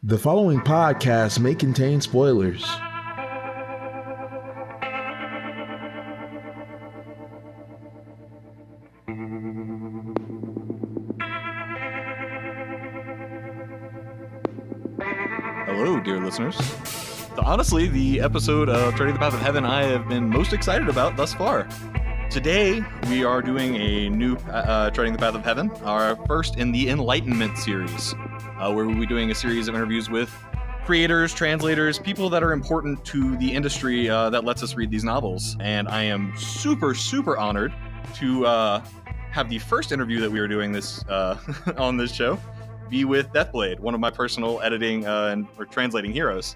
The following podcast may contain spoilers. Hello, dear listeners. Honestly, the episode of Treading the Path of Heaven I have been most excited about thus far. Today, we are doing a new Treading the Path of Heaven, our first in the Enlightenment series, where we'll be doing a series of interviews with creators, translators, people that are important to the industry that lets us read these novels. And I am super, super honored to have the first interview that we are doing this on this show be with Deathblade, one of my personal editing or translating heroes.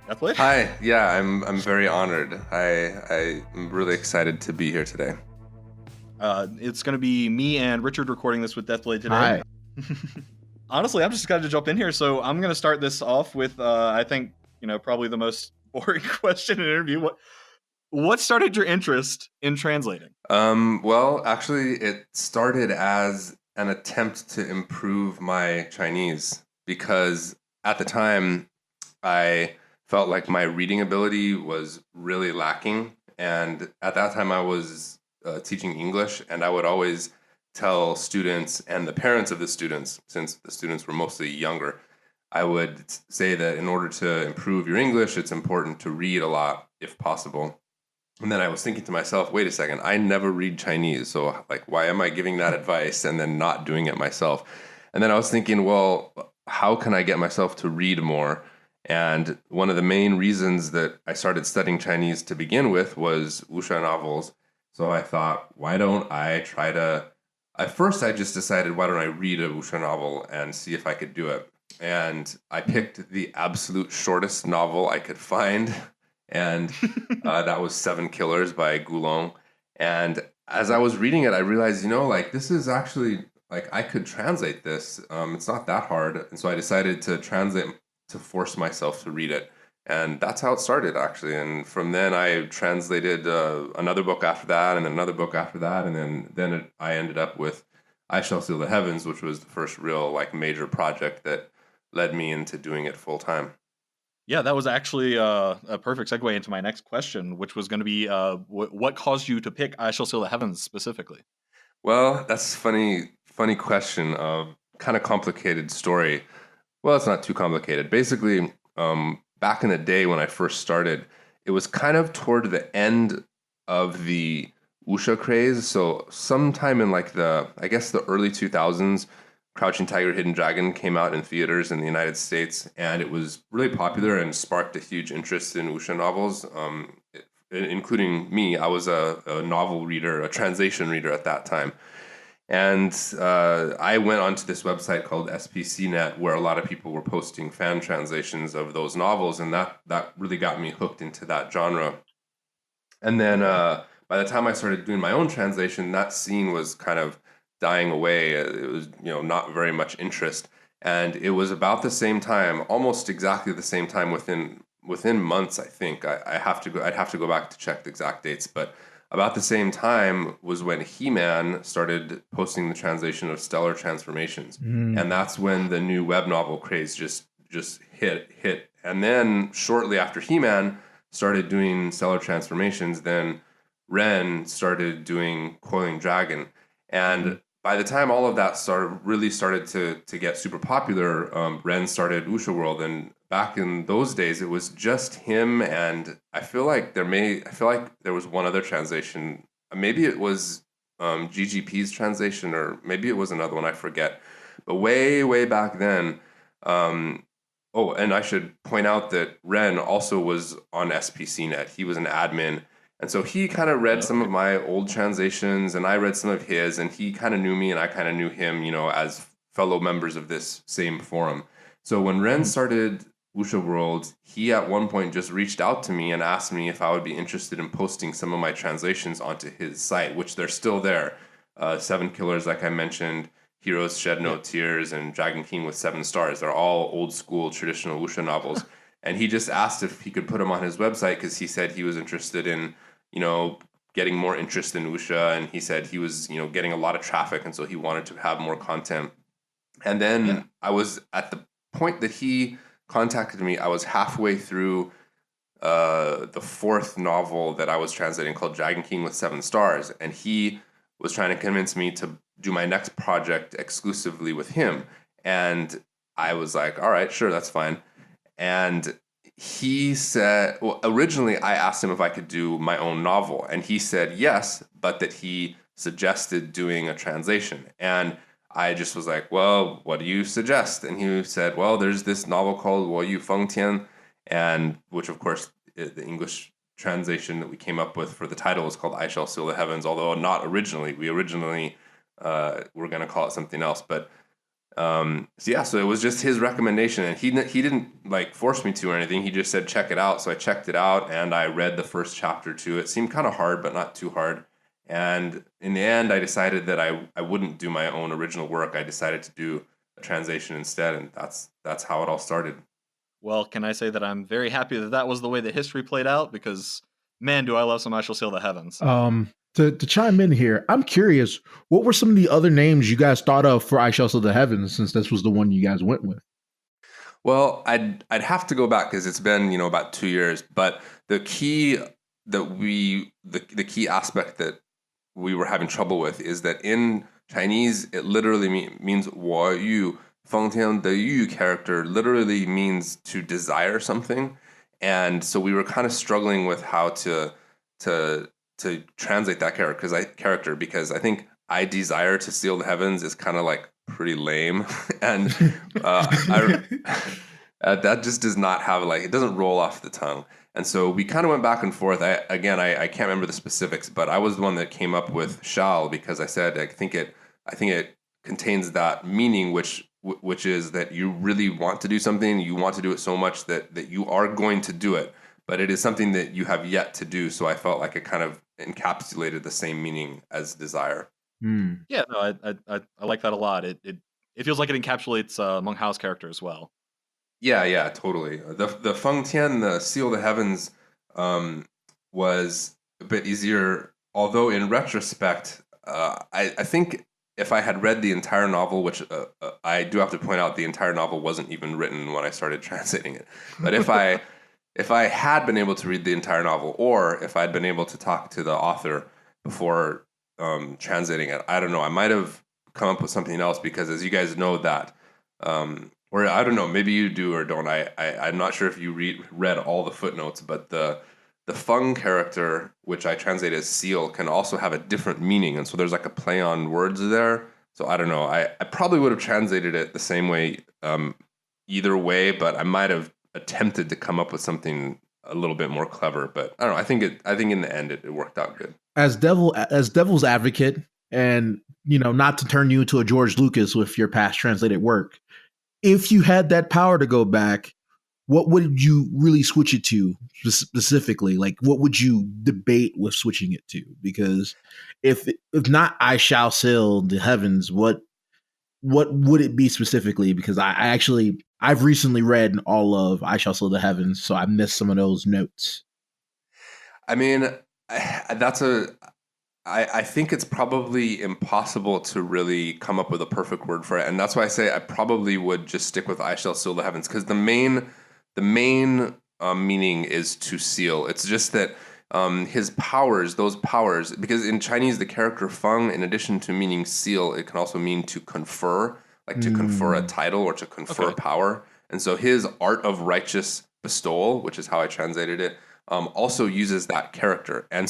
Deathblade? Hi, yeah, I'm very honored. I'm really excited to be here today. It's going to be me and Richard recording this with Deathblade today. Hi. Honestly, I'm just excited to jump in here, so I'm going to start this off with, I think, probably the most boring question in an interview. What started your interest in translating? Well, actually, it started as an attempt to improve my Chinese because at the time I felt like my reading ability was really lacking. And at that time I was teaching English, and I would always tell students and the parents of the students, since the students were mostly younger, I would say that in order to improve your English, it's important to read a lot if possible. And then I was thinking to myself, wait a second, I never read Chinese. So why am I giving that advice and then not doing it myself? And then I was thinking, well, how can I get myself to read more? And one of the main reasons that I started studying Chinese to begin with was wuxia novels. So I thought, why don't I try to... At first, I just decided, why don't I read a wuxia novel and see if I could do it? And I picked the absolute shortest novel I could find, and that was Seven Killers by Gulong. And as I was reading it, I realized, this is actually, I could translate this. It's not that hard. And so I decided to translate, to force myself to read it. And that's how it started, actually. And from then I translated another book after that, and another book after that. And then I ended up with I Shall Seal the Heavens, which was the first real major project that led me into doing it full time. Yeah, that was actually a perfect segue into my next question, which was going to be what caused you to pick I Shall Seal the Heavens specifically? Well, that's a funny question. Kind of complicated story. Well, it's not too complicated. Basically, back in the day when I first started, it was kind of toward the end of the wuxia craze. So sometime in the early 2000s, Crouching Tiger, Hidden Dragon came out in theaters in the United States, and it was really popular and sparked a huge interest in wuxia novels, including me. I was a novel reader, a translation reader at that time. And I went onto this website called SPCnet, where a lot of people were posting fan translations of those novels, and that really got me hooked into that genre. And then by the time I started doing my own translation, that scene was kind of dying away. It was, not very much interest. And it was about the same time, almost exactly the same time, within months, I think. I'd have to go back to check the exact dates, but about the same time was when He-Man started posting the translation of Stellar Transformations. And that's when the new web novel craze just hit. And then shortly after He-Man started doing Stellar Transformations, then Ren started doing Coiling Dragon. And by the time all of that started to get super popular, Ren started Wuxia World, and back in those days it was just him, and I feel like there was one other translation. Maybe it was GGP's translation, or maybe it was another one, I forget. But way back then, and I should point out that Ren also was on SPCnet. He was an admin. And so he kind of read some of my old translations, and I read some of his, and he kind of knew me, and I kind of knew him, as fellow members of this same forum. So when Ren started Wuxia World, he at one point just reached out to me and asked me if I would be interested in posting some of my translations onto his site, which they're still there. Seven Killers, like I mentioned, Heroes Shed No Tears, and Dragon King with 7 Stars. They're all old school traditional wuxia novels. And he just asked if he could put them on his website because he said he was interested in getting more interest in wuxia, and he said he was, getting a lot of traffic, and so he wanted to have more content. And then I was at the point that he contacted me. I was halfway through the fourth novel that I was translating called Dragon King with 7 Stars, and he was trying to convince me to do my next project exclusively with him. And I was like, all right, sure, that's fine. And he said, well, originally I asked him if I could do my own novel, and he said yes, but that he suggested doing a translation. And I just was like, well, what do you suggest? And he said, well, there's this novel called 我与风天, and which of course the English translation that we came up with for the title is called I Shall Seal the Heavens, although not originally. We originally were going to call it something else, but so it was just his recommendation, and he didn't like force me to or anything. He just said check it out. So I checked it out, and I read the first chapter too. It seemed kind of hard, but not too hard. And in the end, I decided that I wouldn't do my own original work. I decided to do a translation instead, and that's how it all started. Well, can I say that I'm very happy that that was the way that history played out, because man, do I love some I Shall Seal the Heavens. To chime in here, I'm curious, what were some of the other names you guys thought of for I Shall Seal the Heavens, since this was the one you guys went with? Well, I'd have to go back because it's been about 2 years. But the key the key aspect that we were having trouble with is that in Chinese it literally means 我欲风天. The yu character literally means to desire something, and so we were kind of struggling with how to translate that character because I think I desire to seal the heavens is kind of like pretty lame, and that just does not have it doesn't roll off the tongue. And so we kind of went back and forth. I can't remember the specifics, but I was the one that came up with shall because I said I think it contains that meaning, which is that you really want to do something, you want to do it so much that you are going to do it, but it is something that you have yet to do. So I felt like it kind of encapsulated the same meaning as desire. Yeah, no, I like that a lot. It feels like it encapsulates Meng Hao's character as well. Yeah, totally. The Feng Tian, the Seal the Heavens, was a bit easier. Although in retrospect, I think if I had read the entire novel, which I do have to point out, the entire novel wasn't even written when I started translating it. But if I had been able to read the entire novel, or if I'd been able to talk to the author before translating it, I don't know, I might have come up with something else, because as you guys know that, or I don't know, maybe you do or don't. I'm not sure if you read all the footnotes, but the Feng character, which I translate as seal, can also have a different meaning, and so there's like a play on words there. So I don't know. I probably would have translated it the same way either way, but I might have attempted to come up with something a little bit more clever. But I don't know. I think in the end it worked out good. As devil's advocate, and not to turn you into a George Lucas with your past translated work, if you had that power to go back, what would you really switch it to specifically? Like, what would you debate with switching it to? Because if not I Shall Seal the Heavens, what would it be specifically? Because I've recently read all of I Shall Seal the Heavens, so I missed some of those notes. I mean, I think it's probably impossible to really come up with a perfect word for it, and that's why I say I probably would just stick with I Shall Seal the Heavens, because the main meaning is to seal. It's just that his powers, those powers, because in Chinese the character Feng, in addition to meaning seal, it can also mean to confer, like to confer a title or to confer power. And so his art of righteous bestowal, which is how I translated it, also uses that character. And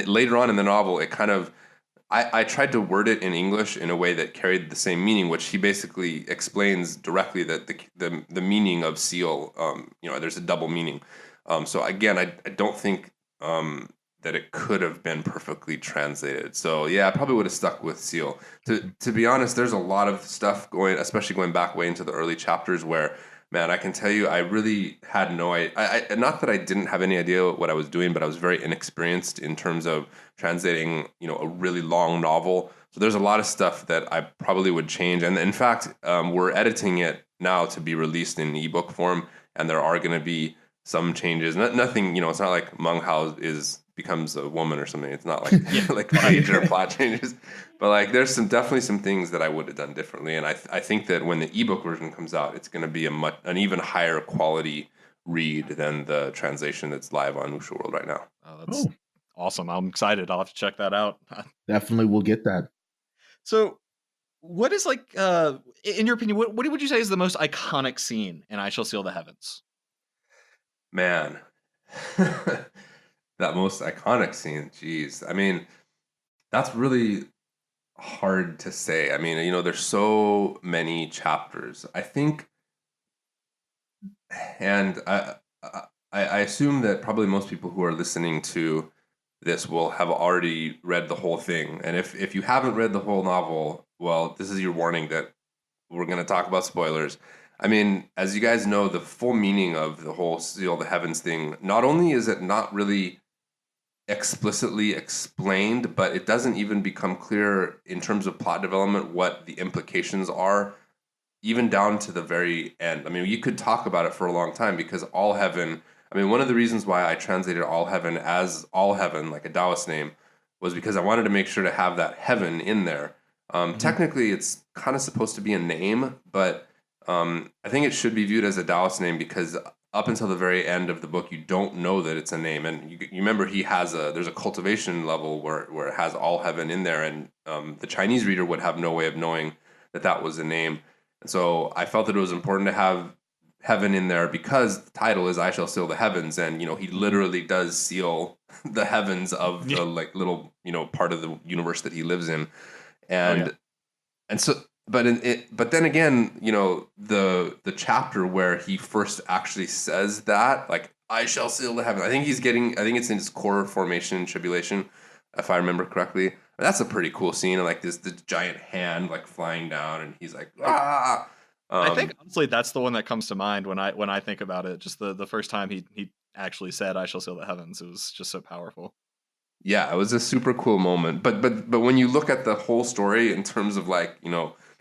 later on in the novel, it kind of, I tried to word it in English in a way that carried the same meaning, which he basically explains directly, that the meaning of seal, there's a double meaning. So again, I don't think that it could have been perfectly translated. So yeah, I probably would have stuck with seal. To be honest, there's a lot of stuff especially going back way into the early chapters where, man, I can tell you, I really had no idea. Not that I didn't have any idea what I was doing, but I was very inexperienced in terms of translating, a really long novel. So there's a lot of stuff that I probably would change. And in fact, we're editing it now to be released in ebook form, and there are going to be some changes. Nothing, it's not like Meng Hao is becomes a woman or something. It's not like like major plot changes, but like there's definitely some things that I would have done differently. And I think that when the ebook version comes out, it's going to be an even higher quality read than the translation that's live on Wuxia World right now. Oh, that's awesome. I'm excited. I'll have to check that out. Definitely will get that. So what is like, in your opinion, what would you say is the most iconic scene in I Shall Seal the Heavens? Man, that most iconic scene. Geez, I mean, that's really hard to say. I mean, there's so many chapters. I think, and I assume that probably most people who are listening to this will have already read the whole thing. And if you haven't read the whole novel, well, this is your warning that we're going to talk about spoilers. I mean, as you guys know, the full meaning of the whole Seal the Heavens thing, not only is it not really explicitly explained, but it doesn't even become clear in terms of plot development what the implications are, even down to the very end. I mean, you could talk about it for a long time because All Heaven, I mean, one of the reasons why I translated All Heaven as All Heaven, like a Taoist name, was because I wanted to make sure to have that heaven in there. Technically, it's kind of supposed to be a name, but I think it should be viewed as a Taoist name because up until the very end of the book, you don't know that it's a name. And you remember there's a cultivation level where it has All Heaven in there, and the Chinese reader would have no way of knowing that was a name. And so I felt that it was important to have heaven in there because the title is I Shall Seal the Heavens, and he literally does seal the heavens of the like little part of the universe that he lives in. And so but then again, the chapter where he first actually says that, like, I shall seal the heaven, I think it's in his core formation and tribulation, if I remember correctly. That's a pretty cool scene, and like this giant hand like flying down, and he's like, ah. I think honestly that's the one that comes to mind when I think about it. Just the first time he actually said I shall seal the heavens, it was just so powerful. Yeah, it was a super cool moment. But when you look at the whole story in terms of like,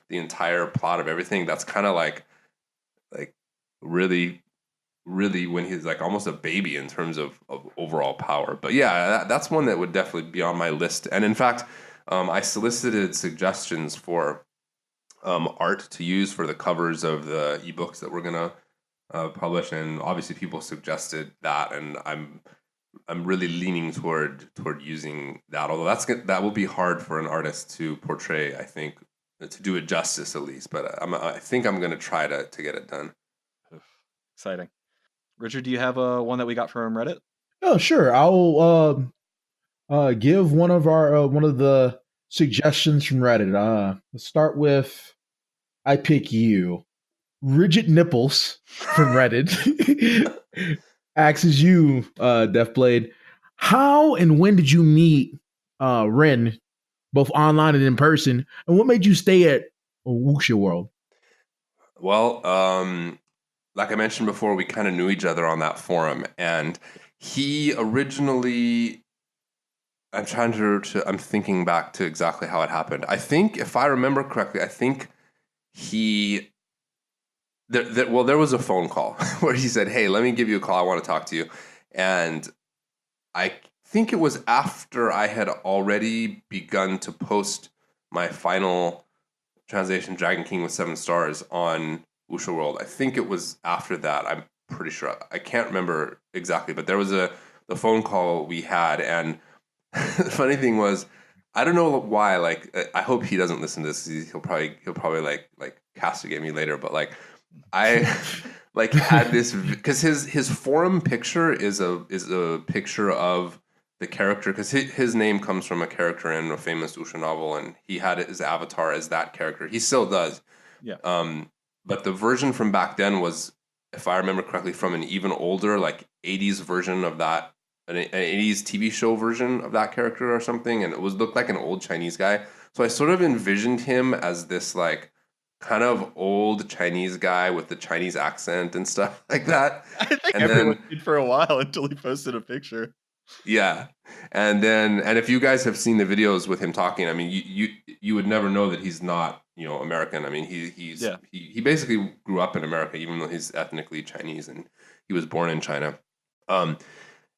the entire plot of everything, that's kind of like really, really when he's like almost a baby in terms of overall power. But yeah, that's one that would definitely be on my list. And in fact, I solicited suggestions for art to use for the covers of the ebooks that we're gonna publish, and obviously people suggested that, and I'm really leaning toward using that. Although that will be hard for an artist to portray, I think, to do it justice at least. But I think I'm gonna try to get it done. Exciting. Richard, do you have one that we got from Reddit? Oh, sure. I'll give one of the suggestions from Reddit. Let's start with I pick you. Rigid Nipples from Reddit asks you, Deathblade, how and when did you meet Ren, both online and in person, and what made you stay at Wuxia World? Well, like I mentioned before, we kind of knew each other on that forum, and he originally, I'm thinking back to exactly how it happened. I think, if I remember correctly, there was a phone call where he said, "Hey, let me give you a call. I want to talk to you." And I think it was after I had already begun to post my final translation, Dragon King with 7 stars, on Wuxia World. I think it was after that. I'm pretty sure. I can't remember exactly, but there was the phone call we had, and the funny thing was, I don't know why. Like, I hope he doesn't listen to this. He'll probably like castigate me later. But like, I like had this because his forum picture is a picture of the character, because his name comes from a character in a famous Wuxia novel, and he had his avatar as that character. He still does. Yeah. But the version from back then was, if I remember correctly, from an even older, like 80s version of that. An 80s TV show version of that character or something, and it looked like an old Chinese guy. So I sort of envisioned him as this like kind of old Chinese guy with the Chinese accent and stuff like that. I think everyone did for a while until he posted a picture. Yeah, and if you guys have seen the videos with him talking, I mean, you would never know that he's not American. I mean, he basically grew up in America, even though he's ethnically Chinese and he was born in China.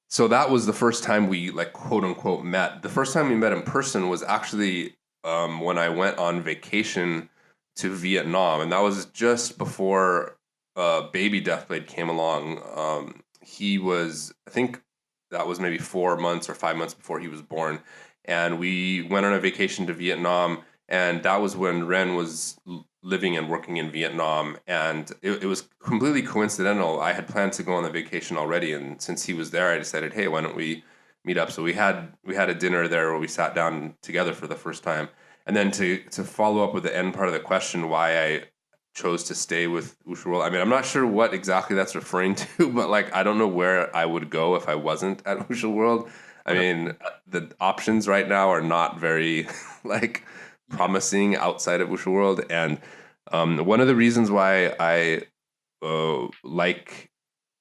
so that was the first time we like quote unquote met. The first time we met in person was actually when I went on vacation to Vietnam, and that was just before baby Deathblade came along. He was, I think that was maybe 4 months or 5 months before he was born, and we went on a vacation to Vietnam, and that was when Ren was living and working in Vietnam, and it was completely coincidental. I had planned to go on the vacation already, and since he was there, I decided, hey, why don't we meet up? So we had a dinner there where we sat down together for the first time, and then to follow up with the end part of the question, why I chose to stay with Wuxia World. I mean, I'm not sure what exactly that's referring to, but like I don't know where I would go if I wasn't at Wuxia World. I mean, the options right now are not very like promising outside of Wuxia World, and one of the reasons why I like,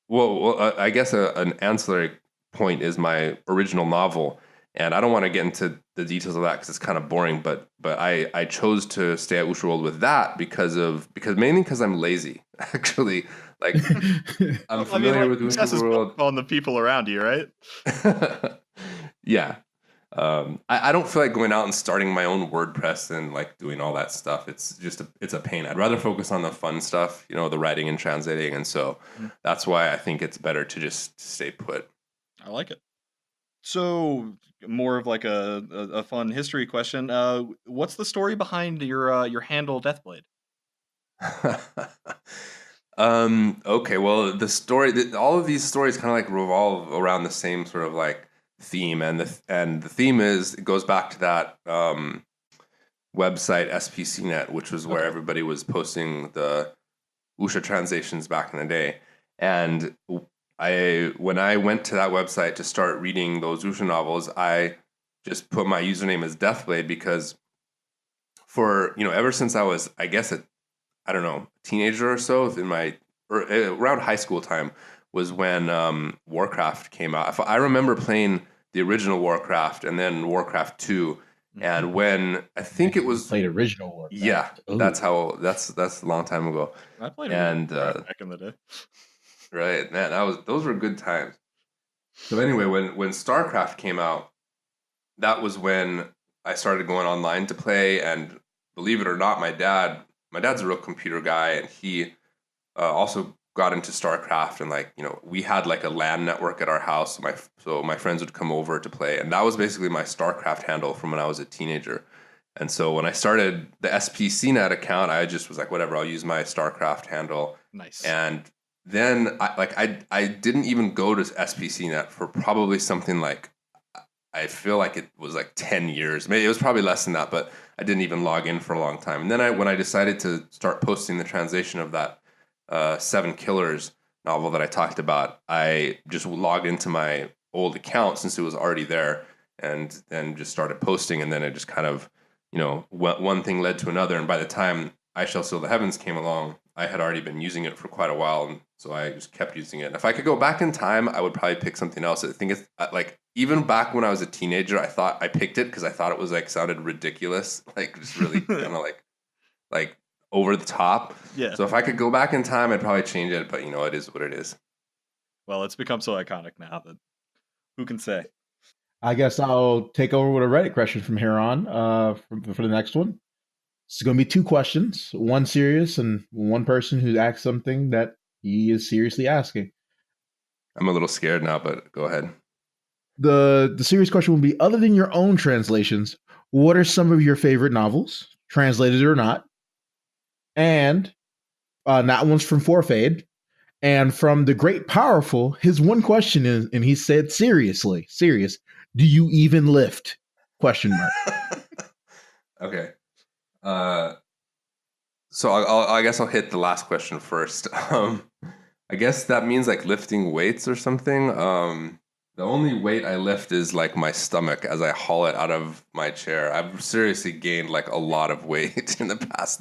I guess an ancillary point is my original novel, and I don't want to get into the details of that because it's kind of boring. But I chose to stay at Wuxia World with that because mainly because I'm lazy. Actually, like I'm familiar with Wuxia World. On the people around you, right? Yeah. I don't feel like going out and starting my own WordPress and like doing all that stuff. It's just it's a pain. I'd rather focus on the fun stuff, the writing and translating. And so that's why I think it's better to just stay put. I like it. So more of like a fun history question. What's the story behind your handle Deathblade? Okay, well, the story, all of these stories kind of like revolve around the same sort of like theme, and the theme is, it goes back to that website SPCnet, which was where everybody was posting the Wuxia translations back in the day. And when I went to that website to start reading those Wuxia novels, I just put my username as Deathblade because for ever since I was, I guess, I don't know, teenager or so, around high school time was when Warcraft came out. I remember playing the original Warcraft and then Warcraft 2. And when I think it was played original Warcraft. Yeah, ooh. That's a long time ago. I played it back in the day. Right, man, those were good times. So anyway, when StarCraft came out, that was when I started going online to play. And believe it or not, my dad's a real computer guy, and he also got into StarCraft, and we had like a LAN network at our house, so my friends would come over to play, and that was basically my StarCraft handle from when I was a teenager. And so when I started the SPCnet account, I just was like, whatever, I'll use my StarCraft handle. Nice. And then I didn't even go to SPCnet for probably something like, I feel like it was like 10 years. Maybe it was probably less than that, but I didn't even log in for a long time. And then when I decided to start posting the translation of that 7 Killers novel that I talked about, I just logged into my old account since it was already there, and then just started posting. And then it just kind of, one thing led to another. And by the time I Shall Seal the Heavens came along, I had already been using it for quite a while. And so I just kept using it. And if I could go back in time, I would probably pick something else. I think it's like, even back when I was a teenager, I thought I picked it because I thought it was like sounded ridiculous, like just really kind of like over the top. Yeah. So if I could go back in time, I'd probably change it. But it is what it is. Well, it's become so iconic now that who can say? I guess I'll take over with a Reddit question from here on for the next one. It's going to be 2 questions, one serious and one person who asked something that he is seriously asking. I'm a little scared now, but go ahead. The serious question will be, other than your own translations, what are some of your favorite novels, translated or not? And that one's from Forfade. And from the Great Powerful, his one question is, and he said serious, do you even lift? Question mark. Okay. So I guess I'll hit the last question first. I guess that means like lifting weights or something. The only weight I lift is like my stomach as I haul it out of my chair. I've seriously gained like a lot of weight in the past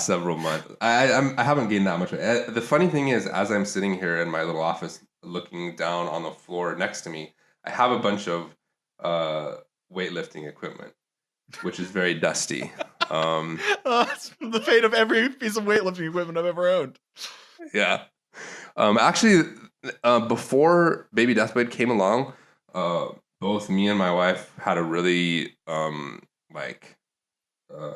several months. I haven't gained that much weight. The funny thing is, as I'm sitting here in my little office looking down on the floor next to me, I have a bunch of weightlifting equipment, which is very dusty. It's the fate of every piece of weightlifting equipment I've ever owned. Yeah. Actually, before Baby Deathblade came along, both me and my wife had a really like uh,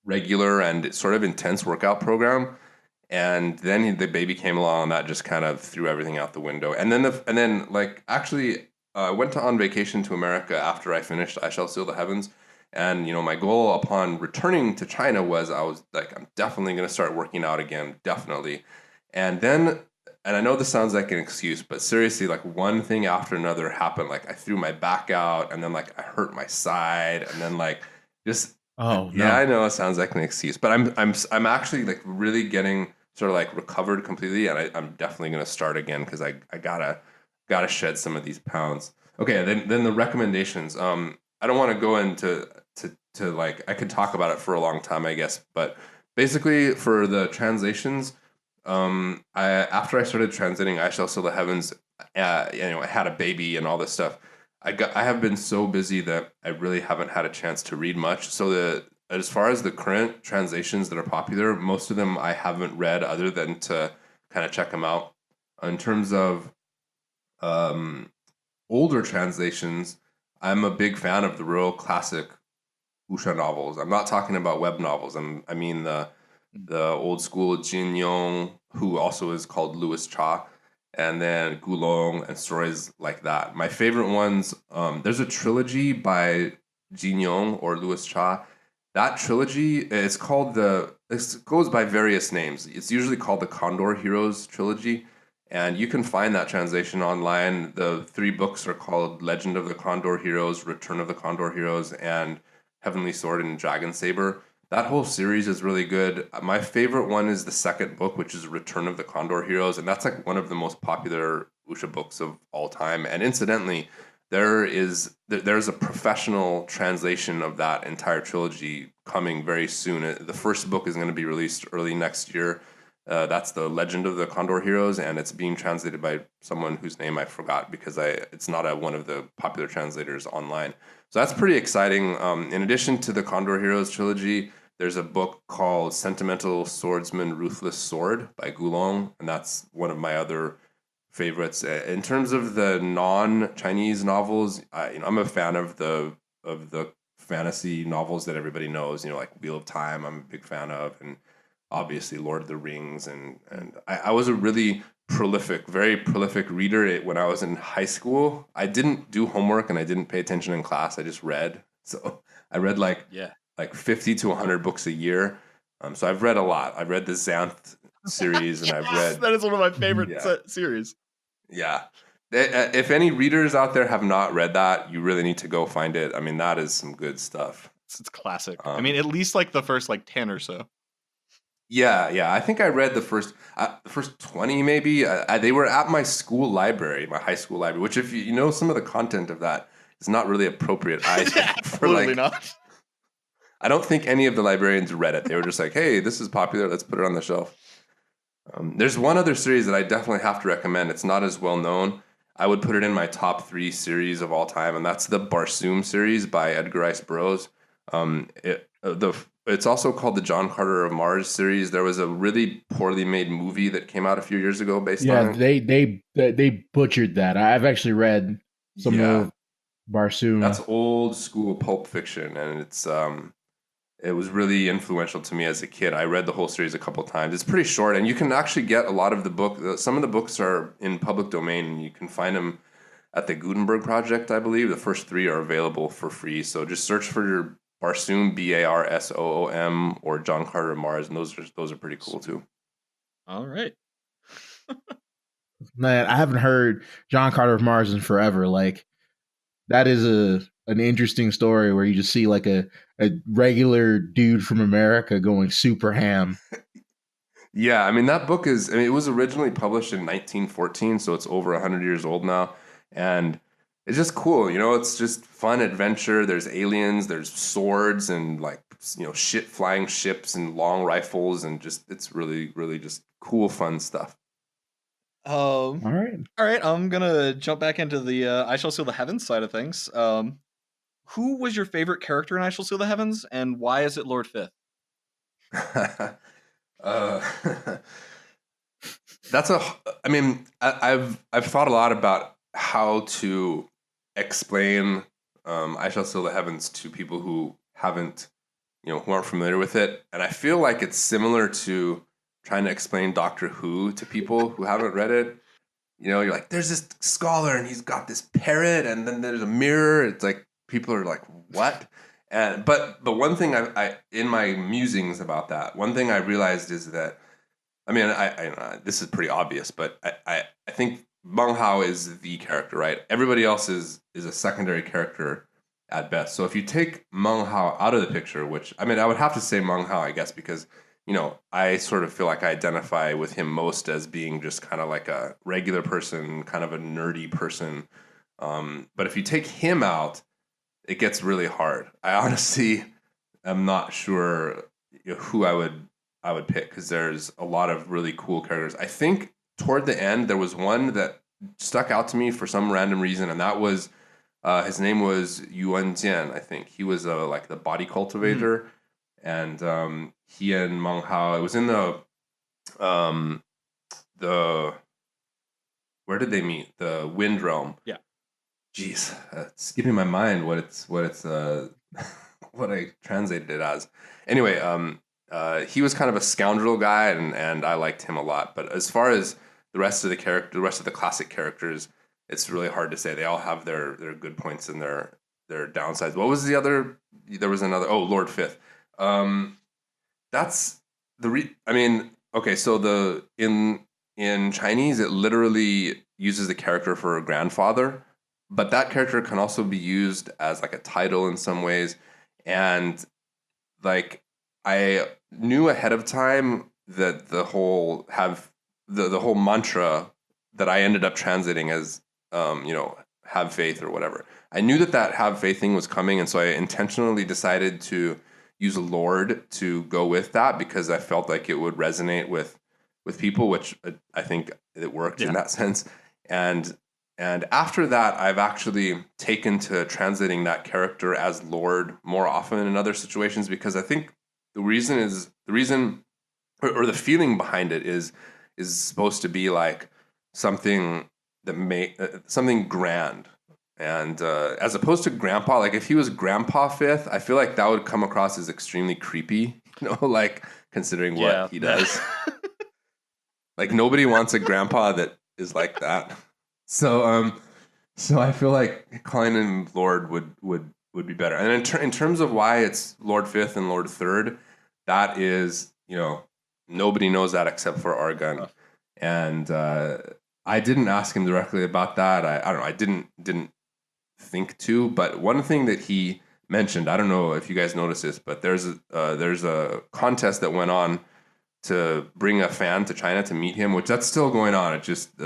regular and sort of intense workout program. And then the baby came along, and that just kind of threw everything out the window. And then like actually, I went on vacation to America after I finished I Shall Seal the Heavens. And my goal upon returning to China was I was like, I'm definitely going to start working out again, definitely. And then, and I know this sounds like an excuse, but seriously, like one thing after another happened. Like I threw my back out, and then like I hurt my side, and then like just Oh yeah, I no. know it sounds like an excuse, but I'm actually like really getting sort of like recovered completely, and I'm definitely gonna start again because I gotta shed some of these pounds. Okay, then the recommendations. I don't want to go into to like I could talk about it for a long time, I guess, but basically for the translations, I after I started translating I Shall Seal the Heavens, I had a baby and all this stuff. I have been so busy that I really haven't had a chance to read much. So as far as the current translations that are popular, most of them I haven't read other than to kind of check them out. In terms of um, older translations, I'm a big fan of the real classic wuxia novels. I'm not talking about web novels. I mean the old school Jin Yong, who also is called Louis Cha, and then Gulong and stories like that. My favorite ones, there's a trilogy by Jin Yong or Louis Cha. That trilogy, it goes by various names. It's usually called the Condor Heroes trilogy, and you can find that translation online. The three books are called Legend of the Condor Heroes, Return of the Condor Heroes, and Heavenly Sword and Dragon Saber. That whole series is really good. My favorite one is the second book, which is Return of the Condor Heroes, and that's like one of the most popular wuxia books of all time. And incidentally, there's a professional translation of that entire trilogy coming very soon. The first book is going to be released early next year. That's the Legend of the Condor Heroes, and it's being translated by someone whose name I forgot because it's not one of the popular translators online. So that's pretty exciting. In addition to the Condor Heroes trilogy, there's a book called Sentimental Swordsman Ruthless Sword by Gulong, and that's one of my other favorites. In terms of the non-Chinese novels, I'm a fan of the fantasy novels that everybody knows. Like Wheel of Time, I'm a big fan of, and obviously Lord of the Rings. And I was a really very prolific reader when I was in high school. I didn't do homework and I didn't pay attention in class. I just read. So I read Yeah. like 50 to 100 books a year. So I've read a lot. I've read the Xanth series, and I've Yes, read that is one of my favorite yeah. series. Yeah. If any readers out there have not read that, you really need to go find it. I mean, that is some good stuff. It's classic. I mean, at least like the first like 10 or so. Yeah. I think I read the first 20 maybe. They were at my school library, my high school library, which if you know some of the content of that is not really appropriate either. Absolutely not. I don't think any of the librarians read it. They were just like, hey, this is popular. Let's put it on the shelf. There's one other series that I definitely have to recommend. It's not as well known. I would put it in my top 3 series of all time, and that's the Barsoom series by Edgar Rice Burroughs. It's also called the John Carter of Mars series. There was a really poorly made movie that came out a few years ago based on it. They butchered that. I've actually read some Yeah, of Barsoom. that's old school pulp fiction, and it was really influential to me as a kid. I read the whole series a couple times. It's pretty short, and you can actually get a lot of the book. Some of the books are in public domain, and you can find them at the Gutenberg Project, I believe. The first 3 are available for free. So just search for your Barsoom, Barsoom, or John Carter of Mars, and those are pretty cool too. All right. Man, I haven't heard John Carter of Mars in forever. Like that is an interesting story where you just see like a regular dude from America going super ham. Yeah, I mean that book is. I mean, it was originally published in 1914, so it's over 100 years old now, and it's just cool. It's just fun adventure. There's aliens, there's swords, and like shit flying ships and long rifles, and just it's really, really just cool, fun stuff. All right. All right. I'm gonna jump back into the I Shall Seal the Heavens side of things. Who was your favorite character in I Shall Seal the Heavens, and why is it Lord Fifth? uh, I mean, I've thought a lot about how to explain I Shall Seal the Heavens to people who haven't, who aren't familiar with it. And I feel like it's similar to trying to explain Doctor Who to people who haven't read it. You're like, there's this scholar and he's got this parrot and then there's a mirror. It's like, people are like, what? But one thing I in my musings about that, one thing I realized is that, I mean, I this is pretty obvious, but I think Meng Hao is the character, right? Everybody else is a secondary character at best. So if you take Meng Hao out of the picture, which, I mean, I would have to say Meng Hao, I guess, because, I sort of feel like I identify with him most as being just kind of like a regular person, kind of a nerdy person. But if you take him out, it gets really hard. I honestly am not sure who I would pick, because there's a lot of really cool characters. I think toward the end there was one that stuck out to me for some random reason, and that was his name was Yuan Jian. I think he was like the body cultivator, and he and Meng Hao. It was in the where did they meet? The Wind Realm. Yeah. Jeez, it's skipping my mind what it's what I translated it as. Anyway, he was kind of a scoundrel guy, and I liked him a lot. But as far as the rest of the classic characters, it's really hard to say. They all have their good points and their downsides. What was the other? There was another. Oh, Lord Fifth. That's I mean, okay. So in Chinese, it literally uses the character for a grandfather, but that character can also be used as like a title in some ways, and like, I knew ahead of time that the whole mantra that I ended up translating as, have faith or whatever. I knew that have faith thing was coming, and so I intentionally decided to use Lord to go with that, because I felt like it would resonate with people, which I think it worked in that sense. And after that, I've actually taken to translating that character as Lord more often in other situations, because I think the reason or the feeling behind it is supposed to be like something that something grand, and as opposed to Grandpa. Like, if he was Grandpa Fifth, I feel like that would come across as extremely creepy, like, considering what he does. Like, nobody wants a grandpa that is like that. So I feel like calling him Lord would be better. And in terms of why it's Lord Fifth and Lord Third, that is, nobody knows that except for Argun. And I didn't ask him directly about that. I don't know. I didn't think to. But one thing that he mentioned, I don't know if you guys noticed this, but there's a contest that went on to bring a fan to China to meet him, which that's still going on. It just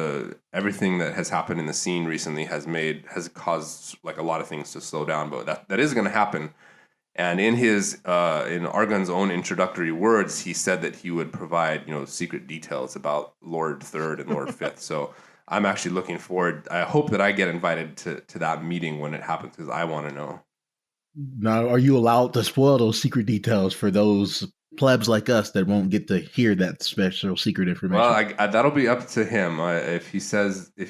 everything that has happened in the scene recently has caused like a lot of things to slow down. But that is going to happen. And in Argun's own introductory words, he said that he would provide secret details about Lord Third and Lord Fifth. So I'm actually looking forward. I hope that I get invited to that meeting when it happens, because I want to know. Now, are you allowed to spoil those secret details for those plebs like us that won't get to hear that special secret information? Well, that'll be up to him. If he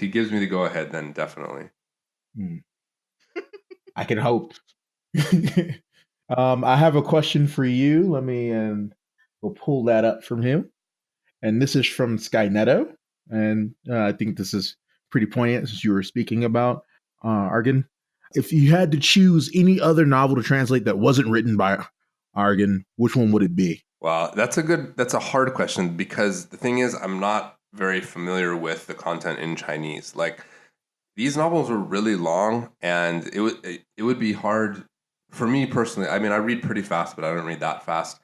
gives me the go ahead, then definitely. I can hope. I have a question for you. Let me we'll pull that up from him. And this is from Skyneto. And I think this is pretty poignant, since you were speaking about Argun. If you had to choose any other novel to translate that wasn't written by Argun, which one would it be? Well, that's a hard question, because the thing is, I'm not very familiar with the content in Chinese. Like, these novels are really long, and it would be hard for me personally. I mean, I read pretty fast, but I don't read that fast.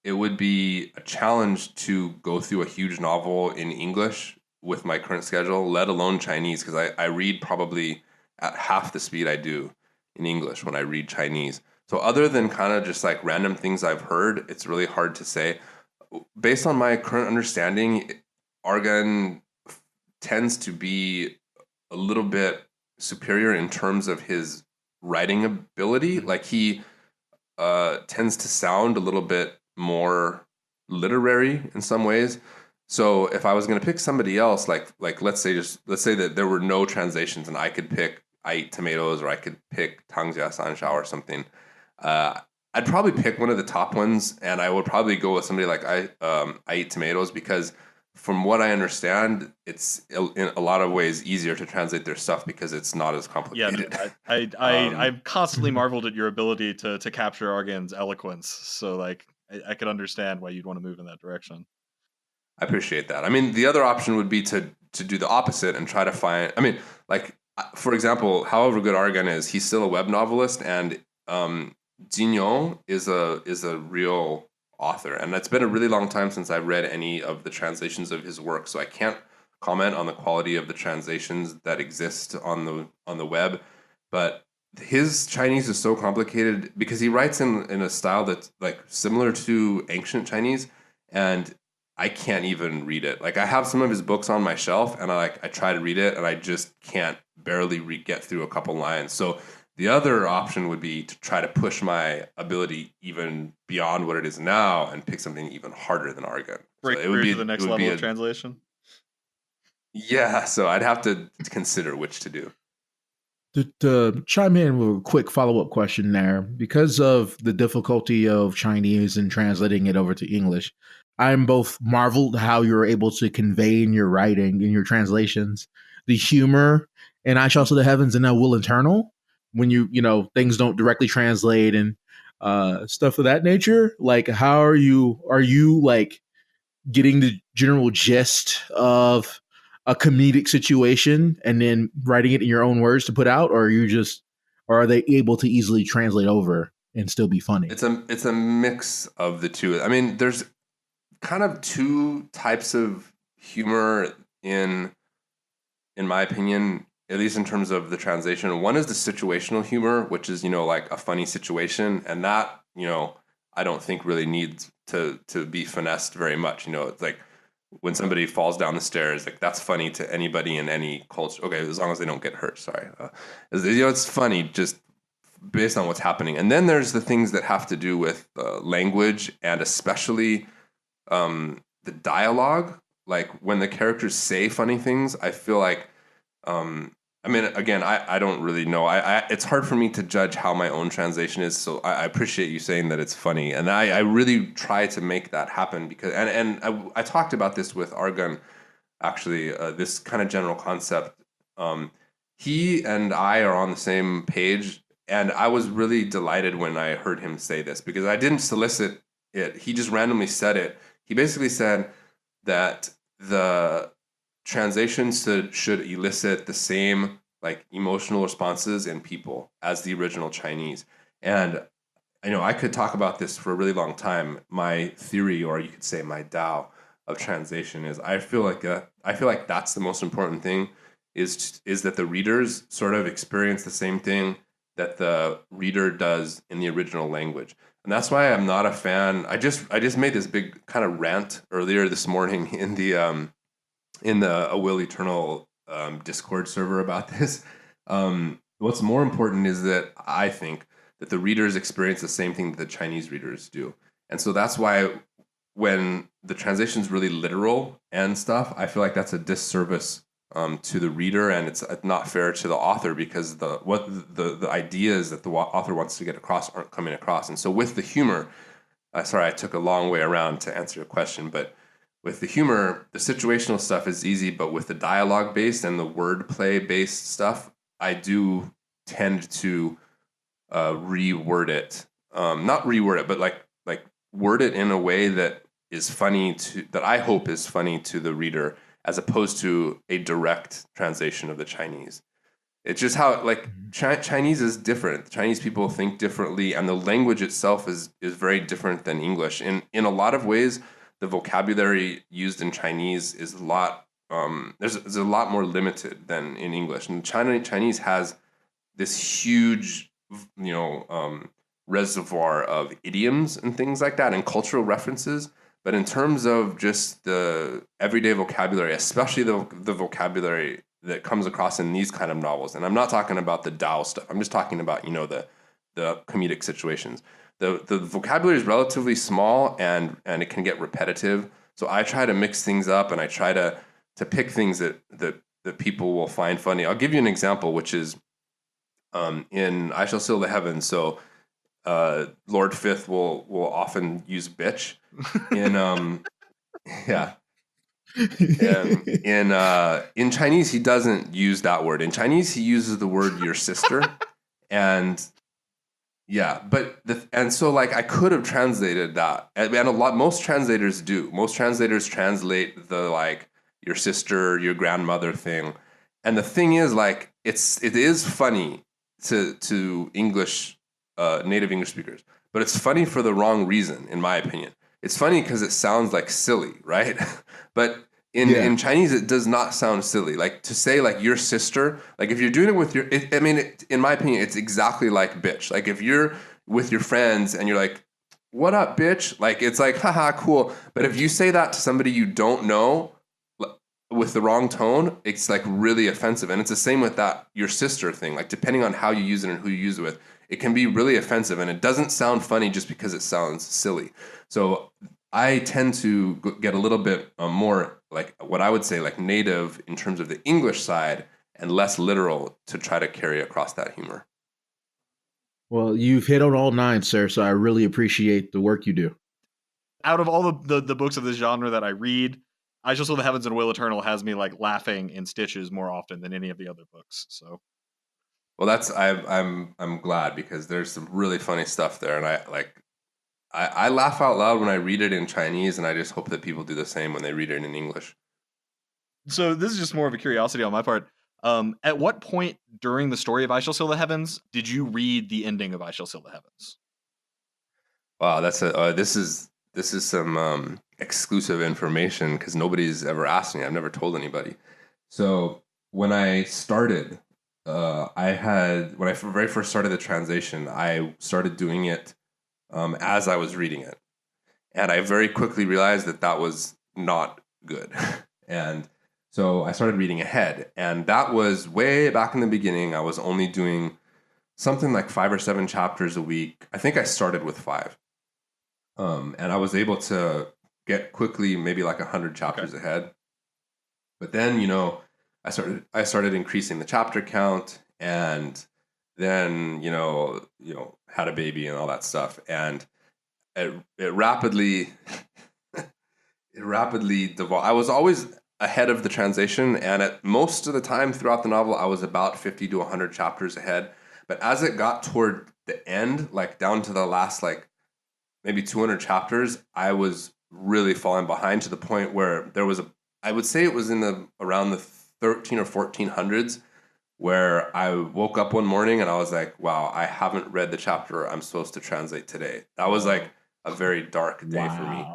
It would be a challenge to go through a huge novel in English with my current schedule, let alone Chinese, because I read probably at half the speed I do in English when I read Chinese. So other than kind of just like random things I've heard, it's really hard to say. Based on my current understanding, Argun tends to be a little bit superior in terms of his writing ability. Like, he tends to sound a little bit more literary in some ways. So if I was going to pick somebody else, like let's say that there were no translations and I could pick I eat tomatoes or I could pick Tangjia Sanshao or something, I'd probably pick one of the top ones, and I would probably go with somebody like I eat tomatoes, because from what I understand, it's in a lot of ways easier to translate their stuff because it's not as Yeah, complicated. I've constantly Mhm. marveled at your ability to capture Argan's eloquence. So like, I could understand why you'd want to move in that direction. I appreciate that. I mean, the other option would be to do the opposite and try to find. I mean, like for example, however good Argan is, he's still a web novelist, and Jin Yong is a real author, and it's been a really long time since I've read any of the translations of his work, so I can't comment on the quality of the translations that exist on the web, but his Chinese is so complicated because he writes in a style that's like similar to ancient Chinese, and I can't even read it. Like I have some of his books on my shelf, and I try to read it, and I just can't barely get through a couple lines. So the other option would be to try to push my ability even beyond what it is now and pick something even harder than Argon. So Break through to the next level of translation. yeah. So I'd have to consider which to do. To chime in with a quick follow up question there, because of the difficulty of Chinese and translating it over to English, I'm both marveled how you're able to convey in your writing, in your translations, the humor, and I shall see the heavens and now will eternal, when things don't directly translate and stuff of that nature. Like, how are you like getting the general gist of a comedic situation and then writing it in your own words to put out, or are they able to easily translate over and still be funny? It's a mix of the two. I mean, there's kind of two types of humor in my opinion, at least in terms of the translation. One is the situational humor, which is, like a funny situation, and that, I don't think really needs to be finessed very much. It's like when somebody falls down the stairs, like that's funny to anybody in any culture. Okay, as long as they don't get hurt. Sorry, it's funny just based on what's happening. And then there's the things that have to do with language, and especially the dialogue. Like when the characters say funny things, I feel like I mean, again, I don't really know. It's hard for me to judge how my own translation is. So I appreciate you saying that it's funny, and I really try to make that happen, because I talked about this with Argun, actually, this kind of general concept. He and I are on the same page, and I was really delighted when I heard him say this, because I didn't solicit it. He just randomly said it. He basically said that the translations should elicit the same like emotional responses in people as the original Chinese. And I could talk about this for a really long time. My theory, or you could say my Tao of translation, is I feel like that's the most important thing, is that the readers sort of experience the same thing that the reader does in the original language. And that's why I'm not a fan. I just made this big kind of rant earlier this morning in the A Will Eternal Discord server about this. What's more important is that I think that the readers experience the same thing that the Chinese readers do. And so that's why when the translation's really literal and stuff, I feel like that's a disservice to the reader, and it's not fair to the author, because the ideas that the author wants to get across aren't coming across. And so with the humor, sorry, I took a long way around to answer your question, but with the humor, the situational stuff is easy, but with the dialogue based and the wordplay based stuff, I do tend to reword it. Not reword it, but like word it in a way that is funny that I hope is funny to the reader, as opposed to a direct translation of the Chinese. It's just how Chinese is different. Chinese people think differently, and the language itself is very different than English. In a lot of ways, the vocabulary used in Chinese is a lot there's a lot more limited than in English. And Chinese has this huge reservoir of idioms and things like that, and cultural references. But in terms of just the everyday vocabulary, especially the vocabulary that comes across in these kind of novels, and I'm not talking about the Tao stuff. I'm just talking about the comedic situations. The vocabulary is relatively small, and it can get repetitive. So I try to mix things up, and I try to pick things that people will find funny. I'll give you an example, which is in I Shall Seal the Heavens. So Lord Fifth will often use bitch in yeah. In Chinese, he doesn't use that word. In Chinese, he uses the word your sister, and yeah, and so like I could have translated that, and most translators do. Most translators translate the like your sister, your grandmother thing, and the thing is like it is funny to English native English speakers, but it's funny for the wrong reason, in my opinion. It's funny because it sounds like silly, right? But in Chinese, it does not sound silly. Like to say like your sister, like if you're doing it with in my opinion, it's exactly like bitch. Like if you're with your friends and you're like, what up, bitch? Like it's like, haha, cool. But if you say that to somebody you don't know with the wrong tone, it's like really offensive. And it's the same with that your sister thing. Like depending on how you use it and who you use it with, it can be really offensive, and it doesn't sound funny just because it sounds silly. So I tend to get a little bit more like what I would say like native in terms of the English side and less literal to try to carry across that humor. Well, you've hit on all nine, sir, so I really appreciate the work you do. Out of all the books of this genre that I read, I Shall Seal the Heavens and Will Eternal has me like laughing in stitches more often than any of the other books. So, well, I'm glad, because there's some really funny stuff there, and I laugh out loud when I read it in Chinese, and I just hope that people do the same when they read it in English. So this is just more of a curiosity on my part. At what point during the story of I Shall Seal the Heavens did you read the ending of I Shall Seal the Heavens? Wow, this is some exclusive information, because nobody's ever asked me. I've never told anybody. So when I started, when I very first started the translation, I started doing it as I was reading it, and I very quickly realized that was not good, and so I started reading ahead, and that was way back in the beginning. I was only doing something like 5 or 7 chapters a week. I think I started with 5. And I was able to get quickly maybe like 100 chapters ahead. But then, I started increasing the chapter count, and then, had a baby and all that stuff. And it rapidly, devolved. I was always ahead of the translation, and at most of the time throughout the novel, I was about 50 to 100 chapters ahead. But as it got toward the end, like down to the last, like, maybe 200 chapters, I was really falling behind, to the point where there was I would say it was around the 13 or 1400s, where I woke up one morning and I was like, wow, I haven't read the chapter I'm supposed to translate today. That was like a very dark day for me.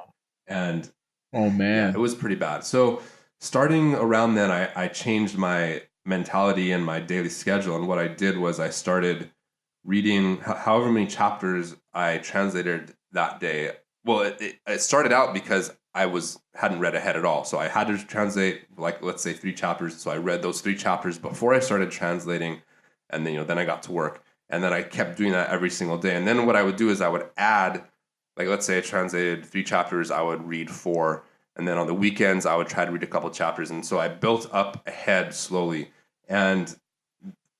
And oh man, yeah, it was pretty bad. So starting around then, I changed my mentality and my daily schedule. And what I did was I started reading however many chapters I translated that day. Well, it started out because I hadn't read ahead at all. So I had to translate, like, let's say 3 chapters. So I read those 3 chapters before I started translating. And then, then I got to work. And then I kept doing that every single day. And then what I would do is I would add, like, let's say I translated 3 chapters, I would read 4. And then on the weekends, I would try to read a couple chapters. And so I built up ahead slowly. And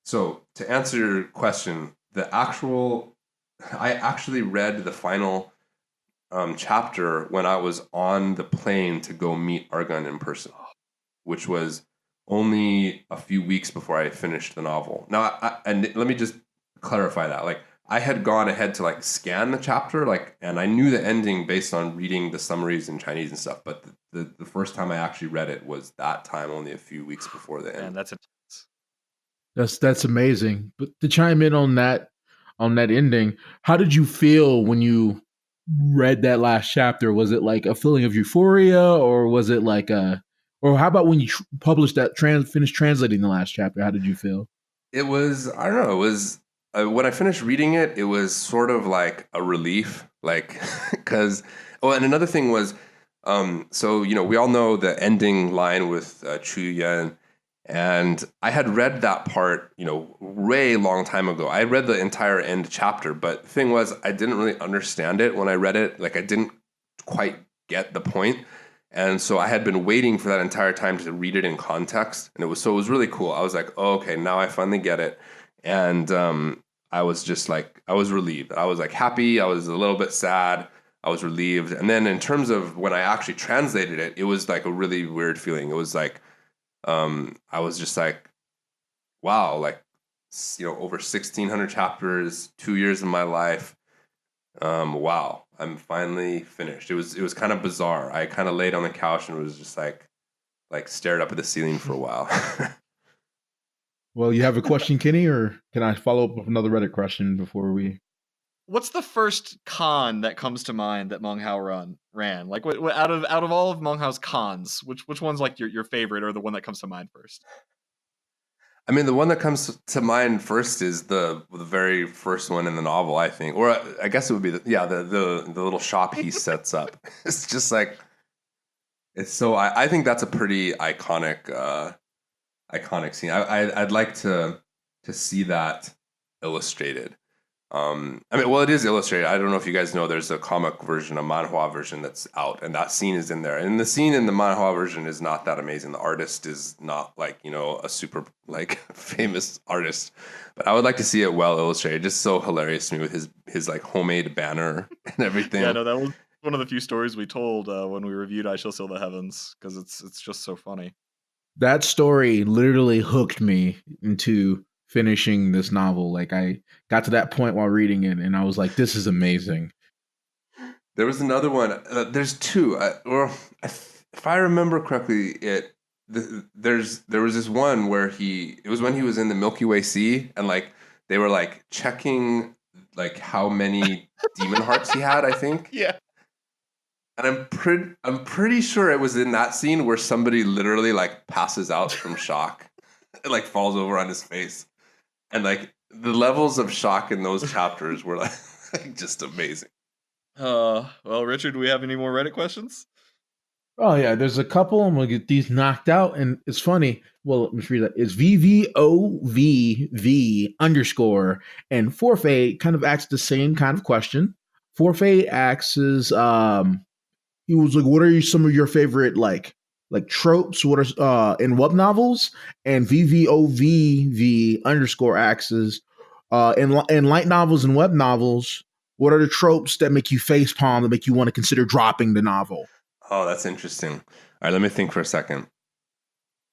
so to answer your question, I actually read the final chapter when I was on the plane to go meet Argun in person, which was only a few weeks before I finished the novel. Now, and let me just clarify that. Like, I had gone ahead to like scan the chapter, like, and I knew the ending based on reading the summaries in Chinese and stuff. But the first time I actually read it was that time, only a few weeks before the end. And that's that's amazing. But to chime in on that ending, how did you feel when you read that last chapter? Was it like a feeling of euphoria, or was it like or how about when you published that finished translating the last chapter? How did you feel? It was, I don't know, it was when I finished reading it, it was sort of like a relief, like, because, and another thing was, so, we all know the ending line with Chu Yuan, and I had read that part, way long time ago. I read the entire end chapter, but the thing was, I didn't really understand it when I read it. Like, I didn't quite get the point. And so I had been waiting for that entire time to read it in context. And it was really cool. I was like, oh, okay, now I finally get it. And I was just like, I was relieved. I was like happy. I was a little bit sad. I was relieved. And then in terms of when I actually translated it, it was like a really weird feeling. It was like, I was just like, wow, like, over 1,600 chapters, 2 years of my life. Wow, I'm finally finished. It was kind of bizarre. I kind of laid on the couch and was just like stared up at the ceiling for a while. Well, you have a question, Kenny, or can I follow up with another Reddit question before we? What's the first con that comes to mind that Meng Hao ran? Like, what out of all of Meng Hao's cons, which one's like your favorite or the one that comes to mind first? I mean, the one that comes to mind first is the very first one in the novel, I think, or I guess it would be the little shop he sets up. It's just like it's so. I think that's a pretty iconic scene. I'd like to see that illustrated. I mean, well, it is illustrated. I don't know if you guys know, there's a comic version, a manhwa version that's out, and that scene is in there. And the scene in the manhwa version is not that amazing. The artist is not like, a super like famous artist, but I would like to see it well illustrated. Just so hilarious to me with his like homemade banner and everything. Yeah, no, that was one of the few stories we told when we reviewed I Shall Seal the Heavens, because it's just so funny. That story literally hooked me into finishing this novel. Like I got to that point while reading it, and I was like, "This is amazing." There was another one. There's two. If I remember correctly, there was this one where it was when he was in the Milky Way Sea, and like they were like checking like how many demon hearts he had, I think. Yeah. And I'm pretty sure it was in that scene where somebody literally like passes out from shock, and like falls over on his face, and like the levels of shock in those chapters were like just amazing. Well, Richard, do we have any more Reddit questions? Oh yeah, there's a couple. I'm gonna get these knocked out, and it's funny. Well, let me read that. It's VVOVV underscore, and Forfeit kind of asks the same kind of question. Forfeit asks he was like, "What are some of your favorite like tropes? What are in web novels?" And VVOVV underscore asks in light novels and web novels, what are the tropes that make you facepalm, that make you want to consider dropping the novel? Oh, that's interesting. All right, let me think for a second.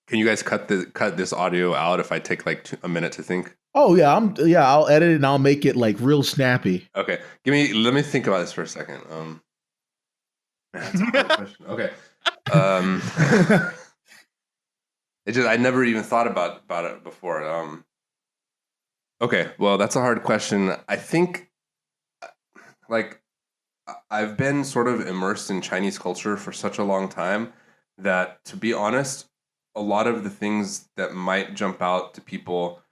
Can you guys cut this audio out if I take like a minute to think? Oh yeah, I'll edit it and I'll make it like real snappy. Okay, let me think about this for a second. That's a hard question. Okay. I never even thought about it before. Okay, well, that's a hard question. I think, like, I've been sort of immersed in Chinese culture for such a long time that, to be honest, a lot of the things that might jump out to people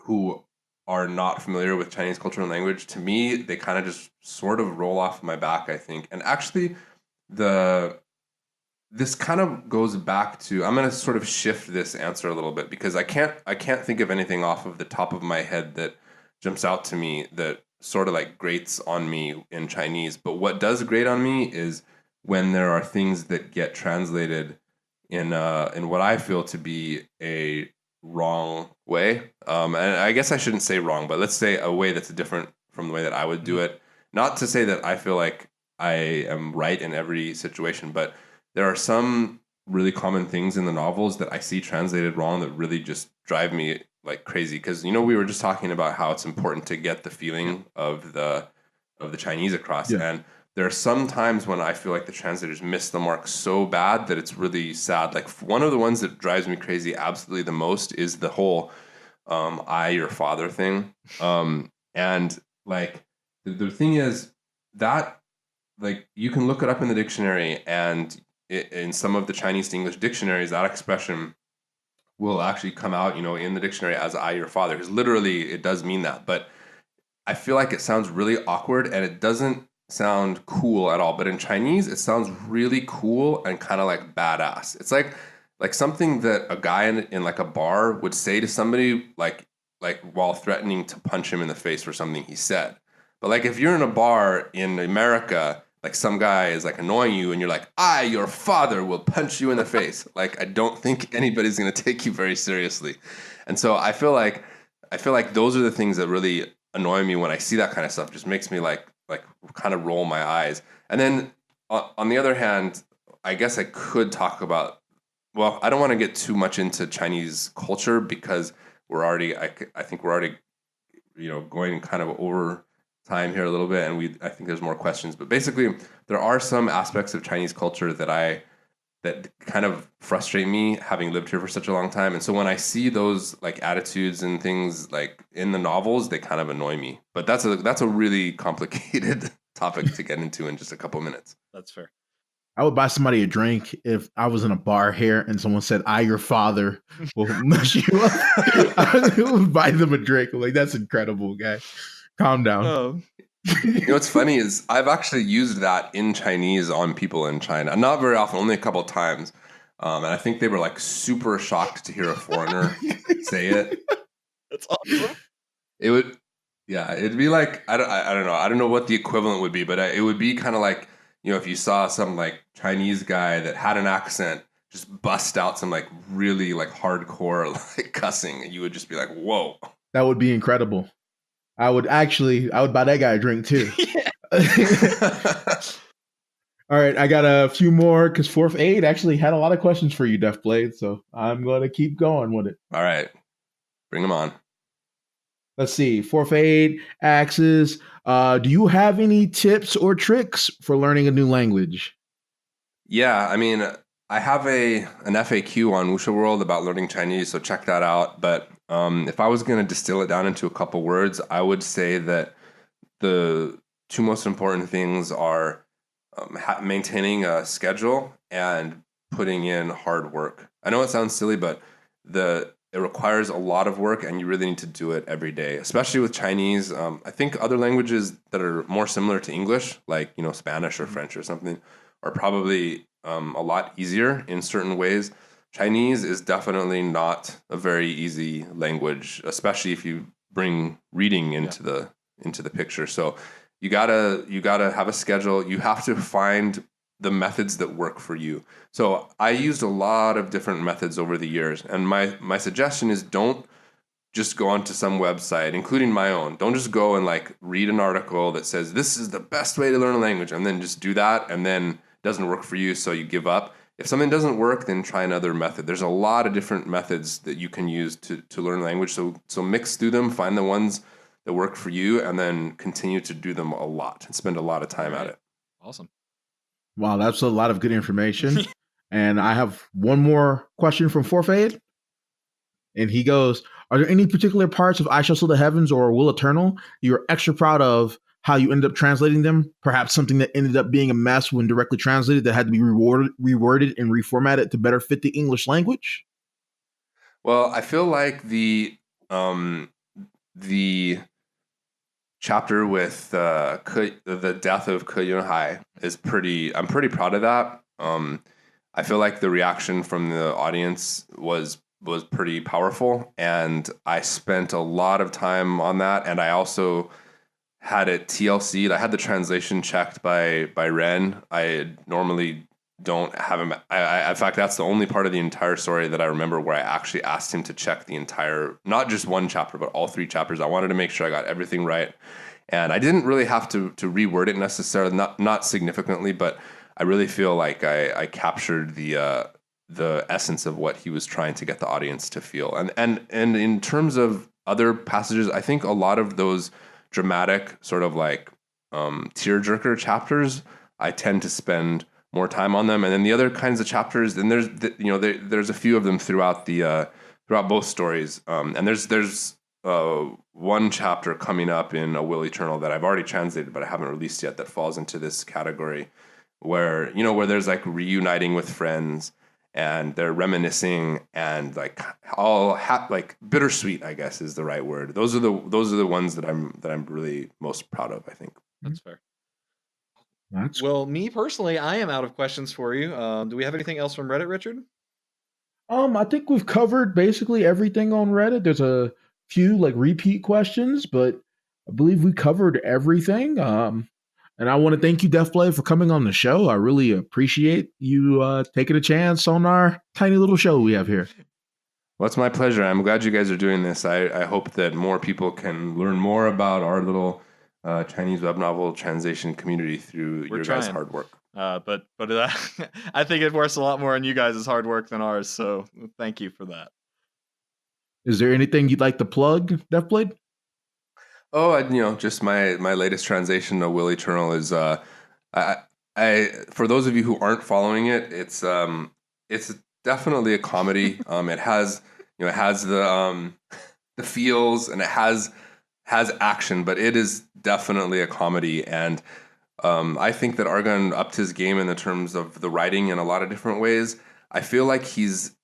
who are not familiar with Chinese culture and language, to me, they kind of just sort of roll off my back, I think. And actually, this kind of goes back to, I'm going to sort of shift this answer a little bit, because I can't think of anything off of the top of my head that jumps out to me that sort of like grates on me in Chinese. But what does grate on me is when there are things that get translated in what I feel to be a wrong way. And I guess I shouldn't say wrong, but let's say a way that's different from the way that I would do it. Not to say that I feel like I am right in every situation, but there are some really common things in the novels that I see translated wrong that really just drive me like crazy. Because we were just talking about how it's important to get the feeling of the Chinese across, and there are some times when I feel like the translators miss the mark so bad that it's really sad. Like one of the ones that drives me crazy absolutely the most is the whole "I your father" thing, and like the thing is that like you can look it up in the dictionary, and in some of the Chinese to English dictionaries, that expression will actually come out, in the dictionary as "I your father," because literally it does mean that. But I feel like it sounds really awkward, and it doesn't sound cool at all. But in Chinese, it sounds really cool and kind of like badass. It's like something that a guy in like a bar would say to somebody like while threatening to punch him in the face for something he said. But like if you're in a bar in America, like some guy is like annoying you and you're like, I, your father, will punch you in the face. Like, I don't think anybody's going to take you very seriously. And so I feel like those are the things that really annoy me when I see that kind of stuff. It just makes me like kind of roll my eyes. And then on the other hand, I guess I could talk about, well, I don't want to get too much into Chinese culture because we're already, I think we're already, going kind of over time here a little bit, and I think there's more questions. But basically, there are some aspects of Chinese culture that kind of frustrate me, having lived here for such a long time. And so when I see those like attitudes and things like in the novels, they kind of annoy me. But that's a really complicated topic to get into in just a couple minutes. That's fair. I would buy somebody a drink if I was in a bar here and someone said, I, your father, will mess you up. I would buy them a drink. I'm like, that's incredible, guy. Calm down. What's funny is I've actually used that in Chinese on people in China. Not very often, only a couple of times. And I think they were like super shocked to hear a foreigner say it. That's awesome. It'd be like, I don't know. I don't know what the equivalent would be, but it would be kind of like, if you saw some like Chinese guy that had an accent just bust out some like really like hardcore like cussing, and you would just be like, whoa. That would be incredible. I would buy that guy a drink too. All right, I got a few more because Fourth Aid actually had a lot of questions for you, Deathblade. So I'm going to keep going with it. All right, bring them on. Let's see. Fourth Aid axes. Do you have any tips or tricks for learning a new language? Yeah, I mean, I have an FAQ on Wuxia World about learning Chinese, so check that out. But if I was going to distill it down into a couple words, I would say that the two most important things are maintaining a schedule and putting in hard work. I know it sounds silly, but it requires a lot of work, and you really need to do it every day, especially with Chinese. I think other languages that are more similar to English, like Spanish or French or something, are probably a lot easier in certain ways. Chinese is definitely not a very easy language, especially if you bring reading into the picture. So you gotta have a schedule. You have to find the methods that work for you. So I used a lot of different methods over the years, and my suggestion is don't just go onto some website, including my own. Don't just go and like read an article that says this is the best way to learn a language, and then just do that, and then it doesn't work for you, so you give up. If something doesn't work, then try another method. There's a lot of different methods that you can use to learn language. So mix through them, find the ones that work for you, and then continue to do them a lot and spend a lot of time at it. Awesome. Wow, that's a lot of good information. And I have one more question from Fourth Aid. And he goes, are there any particular parts of I Shall Seal the Heavens or Will Eternal you're extra proud of how you ended up translating them? Perhaps something that ended up being a mess when directly translated that had to be reworded and reformatted to better fit the English language? Well, I feel like the chapter with the death of Ke Yunhai I'm pretty proud of that. I feel like the reaction from the audience was pretty powerful, and I spent a lot of time on that, and I also had it TLC'd. I had the translation checked by Ren. I normally don't have him. In fact, that's the only part of the entire story that I remember where I actually asked him to check the entire, not just one chapter, but all 3 chapters. I wanted to make sure I got everything right. And I didn't really have to reword it necessarily, not significantly, but I really feel like I captured the essence of what he was trying to get the audience to feel. And in terms of other passages, I think a lot of those dramatic sort of like tearjerker chapters, I tend to spend more time on them. And then the other kinds of chapters, and there's a few of them throughout both stories. And there's one chapter coming up in A Will Eternal that I've already translated, but I haven't released yet, that falls into this category where there's like reuniting with friends and they're reminiscing and like like bittersweet, I guess is the right word. Those are the ones that I'm really most proud of, I think. That's fair. Well, me personally, I am out of questions for you. Do we have anything else from Reddit, Richard? I think we've covered basically everything on Reddit. There's a few like repeat questions, but I believe we covered everything. And I want to thank you, Deathblade, for coming on the show. I really appreciate you taking a chance on our tiny little show we have here. Well, it's my pleasure. I'm glad you guys are doing this. I hope that more people can learn more about our little Chinese web novel translation community through your guys' hard work. But I think it works a lot more on you guys' hard work than ours. So thank you for that. Is there anything you'd like to plug, Deathblade? Oh, just my latest translation of Will Eternal is I for those of you who aren't following it, it's definitely a comedy. It has the feels, and it has action, but it is definitely a comedy. And I think that Argon upped his game in the terms of the writing in a lot of different ways. I feel like he's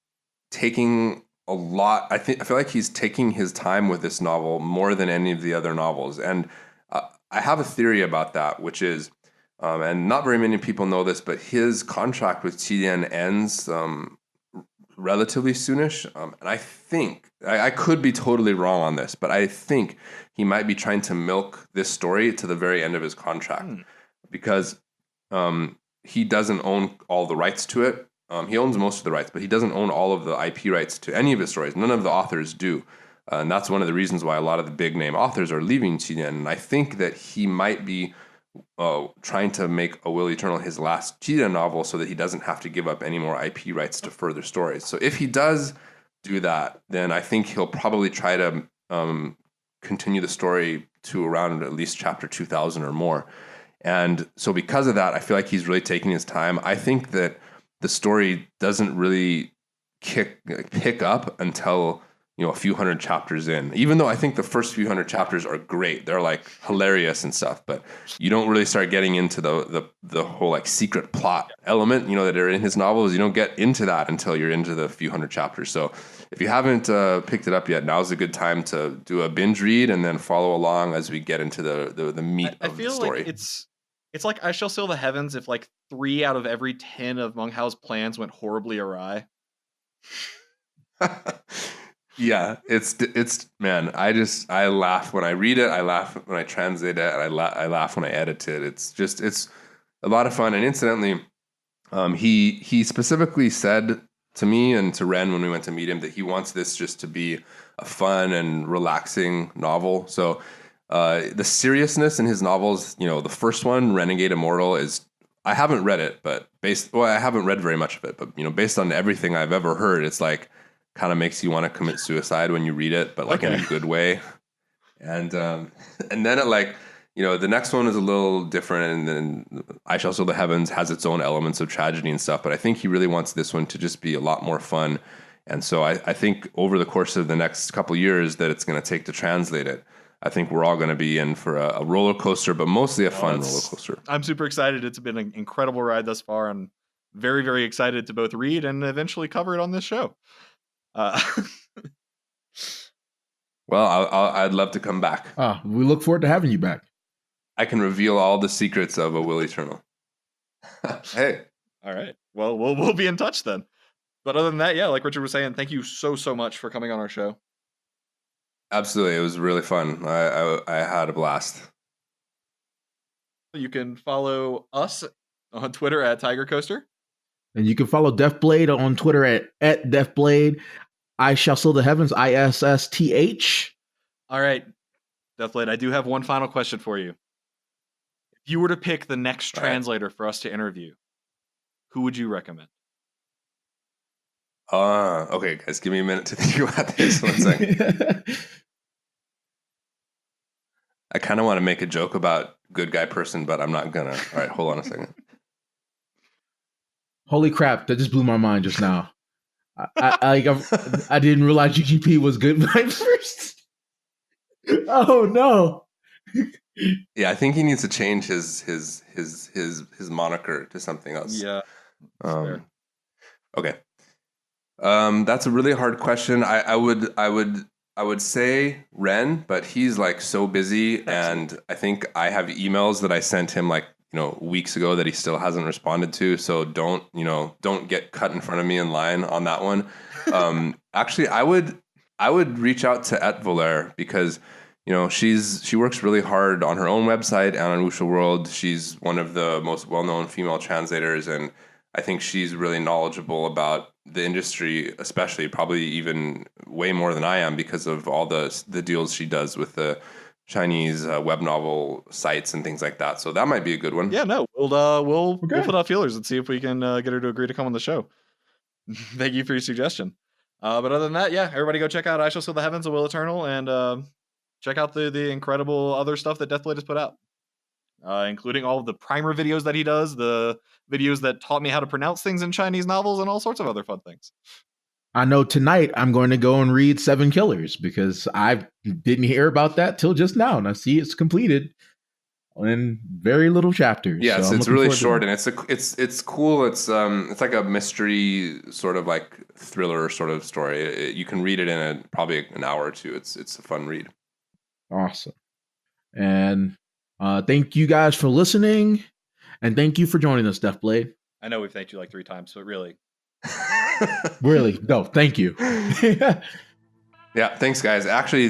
taking a lot. I feel like he's taking his time with this novel more than any of the other novels. And I have a theory about that, which is, and not very many people know this, but his contract with Qidian ends relatively soonish. And I think, I could be totally wrong on this, but I think he might be trying to milk this story to the very end of his contract because he doesn't own all the rights to it. He owns most of the rights, but he doesn't own all of the IP rights to any of his stories. None of the authors do. And that's one of the reasons why a lot of the big name authors are leaving Qidian. And I think that he might be trying to make A Will Eternal his last Qidian novel so that he doesn't have to give up any more IP rights to further stories. So if he does do that, then I think he'll probably try to continue the story to around at least chapter 2000 or more. And so because of that, I feel like he's really taking his time. I think that the story doesn't really pick up until a few hundred chapters in. Even though I think the first few hundred chapters are great, they're like hilarious and stuff. But you don't really start getting into the whole like secret plot element, that are in his novels. You don't get into that until you're into the few hundred chapters. So if you haven't picked it up yet, now's a good time to do a binge read and then follow along as we get into the meat of the story. Like it's like I Shall Sail the Heavens if like 3 out of every 10 of Meng Hao's plans went horribly awry. Yeah, it's man, I laugh when I read it, I laugh when I translate it, and I laugh when I edit it. It's a lot of fun. And incidentally, he specifically said to me and to Ren when we went to meet him that he wants this just to be a fun and relaxing novel. So the seriousness in his novels, the first one, Renegade Immortal, is, I haven't read it, but I haven't read very much of it, but based on everything I've ever heard, it's like kind of makes you want to commit suicide when you read it, but like in a good way. And then it like, the next one is a little different, and then I Shall Sail the Heavens has its own elements of tragedy and stuff, but I think he really wants this one to just be a lot more fun. And so I think over the course of the next couple of years that it's going to take to translate it, I think we're all going to be in for a roller coaster, but mostly a fun roller coaster. I'm super excited. It's been an incredible ride thus far, and very, very excited to both read and eventually cover it on this show. Well, I'd love to come back. We look forward to having you back. I can reveal all the secrets of A Will Eternal. Hey. All right. Well, we'll be in touch then. But other than that, yeah, like Richard was saying, thank you so much for coming on our show. Absolutely. It was really fun. I had a blast. You can follow us on Twitter at tiger.rollercoaster. And you can follow Deathblade on Twitter at Deathblade. I Shall Sail the Heavens, ISSTH. All right, Deathblade, I do have one final question for you. If you were to pick the next translator for us to interview, who would you recommend? Okay, guys, give me a minute to think about this. One second. I kind of want to make a joke about good guy person, but I'm not gonna. All right, hold on a second. Holy crap! That just blew my mind just now. I didn't realize GGP was good by first. Oh no! Yeah, I think he needs to change his moniker to something else. Yeah. Okay. That's a really hard question. I would say Ren, but he's like so busy, and I think I have emails that I sent him like weeks ago that he still hasn't responded to. So don't get cut in front of me in line on that one. Actually, I would reach out to Et Voler because she works really hard on her own website and on Wuxia World. She's one of the most well-known female translators, and I think she's really knowledgeable about the industry, especially probably even way more than I am because of all the deals she does with the Chinese web novel sites and things like that. So that might be a good one. Yeah, no, we'll put out feelers and see if we can get her to agree to come on the show. Thank you for your suggestion. But other than that, yeah, everybody go check out I Shall Seal the Heavens, A Will Eternal, and check out the incredible other stuff that Deathblade has put out, including all of the primer videos that he does, the videos that taught me how to pronounce things in Chinese novels, and all sorts of other fun things. I know tonight I'm going to go and read Seven Killers because I didn't hear about that till just now, and I see it's completed in very little chapters. Yeah, so it's really short, and it's cool. It's like a mystery sort of like thriller sort of story. You can read it in probably an hour or two. It's a fun read. Awesome, and thank you guys for listening, and thank you for joining us, Deathblade. I know we've thanked you like 3 times, but really. Really? No, thank you. Yeah, thanks, guys. Actually,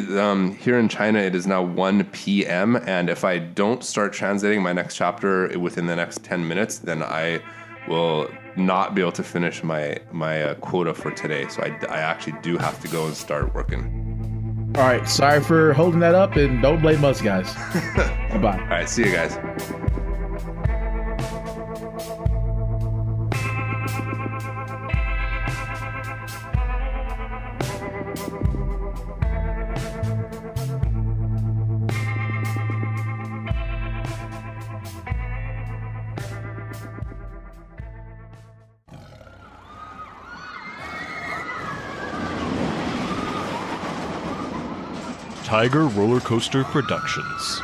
here in China, it is now 1 p.m. And if I don't start translating my next chapter within the next 10 minutes, then I will not be able to finish my quota for today. So I actually do have to go and start working. All right. Sorry for holding that up, and don't blame us, guys. Bye-bye. All right. See you guys. Tiger Roller Coaster Productions.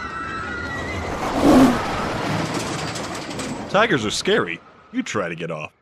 Tigers are scary. You try to get off.